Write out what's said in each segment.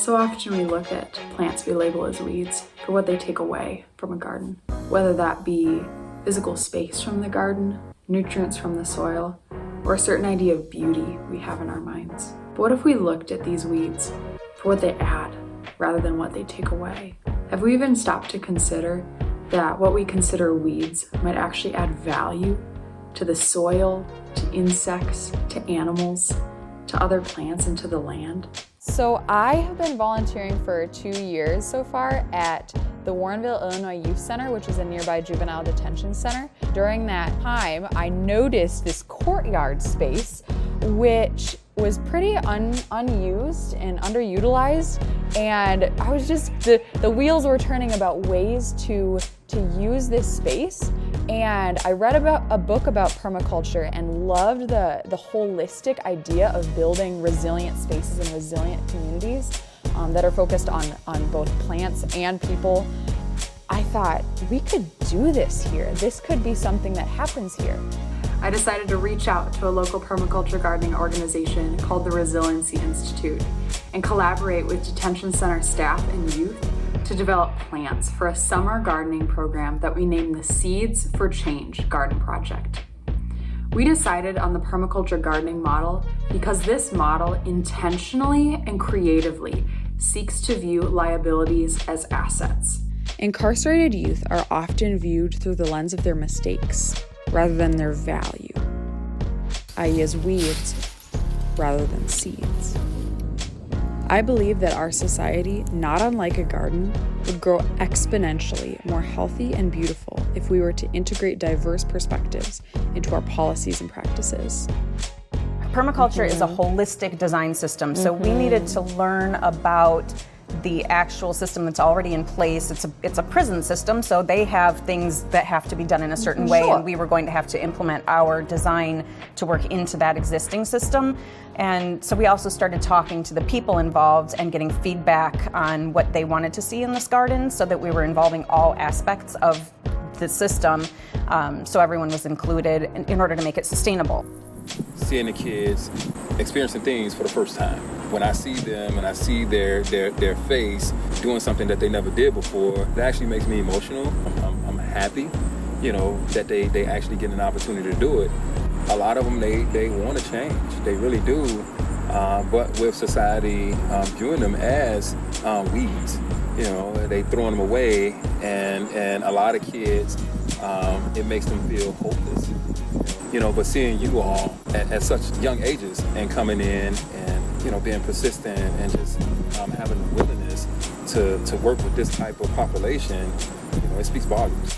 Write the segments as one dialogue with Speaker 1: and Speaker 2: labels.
Speaker 1: So often we look at plants we label as weeds for what they take away from a garden, whether that be physical space from the garden, nutrients from the soil, or a certain idea of beauty we have in our minds. But what if we looked at these weeds for what they add rather than what they take away? Have we even stopped to consider that what we consider weeds might actually add value to the soil, to insects, to animals, to other plants, and to the land?
Speaker 2: So I have been volunteering for 2 years so far at the Warrenville, Illinois Youth Center, which is a nearby juvenile detention center. During that time, I noticed this courtyard space, which was pretty unused and underutilized. And I was just, the wheels were turning about ways to use this space. And I read about a book about permaculture and loved the holistic idea of building resilient spaces and resilient communities that are focused on both plants and people. I thought, we could do this here. This could be something that happens here.
Speaker 1: I decided to reach out to a local permaculture gardening organization called the Resiliency Institute and collaborate with detention center staff and youth to develop plans for a summer gardening program that we named the Seeds for Change Garden Project. We decided on the permaculture gardening model because this model intentionally and creatively seeks to view liabilities as assets.
Speaker 2: Incarcerated youth are often viewed through the lens of their mistakes rather than their value, i.e. as weeds rather than seeds. I believe that our society, not unlike a garden, would grow exponentially more healthy and beautiful if we were to integrate diverse perspectives into our policies and practices.
Speaker 3: Permaculture is a holistic design system, so we needed to learn about the actual system that's already in place. It's a prison system, so they have things that have to be done in a certain way, and we were going to have to implement our design to work into that existing system. And so we also started talking to the people involved and getting feedback on what they wanted to see in this garden, so that we were involving all aspects of the system, so everyone was included in order to make it sustainable.
Speaker 4: Seeing the kids experiencing things for the first time. When I see them and I see their face doing something that they never did before, it actually makes me emotional. I'm happy, that they actually get an opportunity to do it. A lot of them, they want to change. They really do. But with society viewing them as weeds, they throwing them away, and a lot of kids, it makes them feel hopeless. But seeing you all at such young ages and coming in and, being persistent and just having the willingness to work with this type of population, it speaks volumes.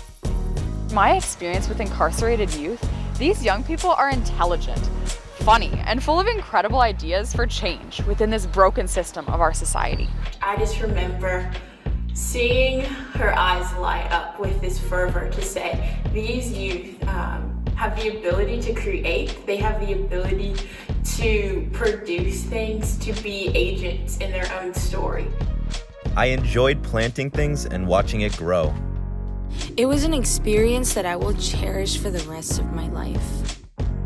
Speaker 2: My experience with incarcerated youth, these young people are intelligent, funny, and full of incredible ideas for change within this broken system of our society.
Speaker 5: I just remember seeing her eyes light up with this fervor to say, these youth have the ability to create, they have the ability to produce things, to be agents in their own story.
Speaker 6: I enjoyed planting things and watching it grow.
Speaker 7: It was an experience that I will cherish for the rest of my life.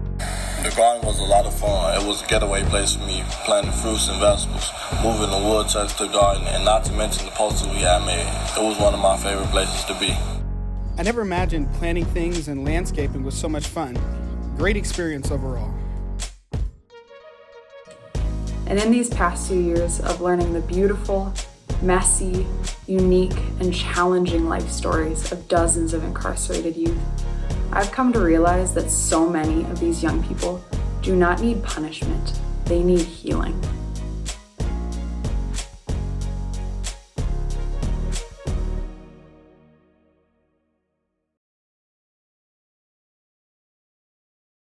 Speaker 8: The garden was a lot of fun. It was a getaway place for me, planting fruits and vegetables, moving the wood to the garden, and not to mention the posters we had made. It was one of my favorite places to be.
Speaker 9: I never imagined planting things and landscaping was so much fun. Great experience overall.
Speaker 1: And in these past 2 years of learning the beautiful, messy, unique, and challenging life stories of dozens of incarcerated youth, I've come to realize that so many of these young people do not need punishment, they need healing.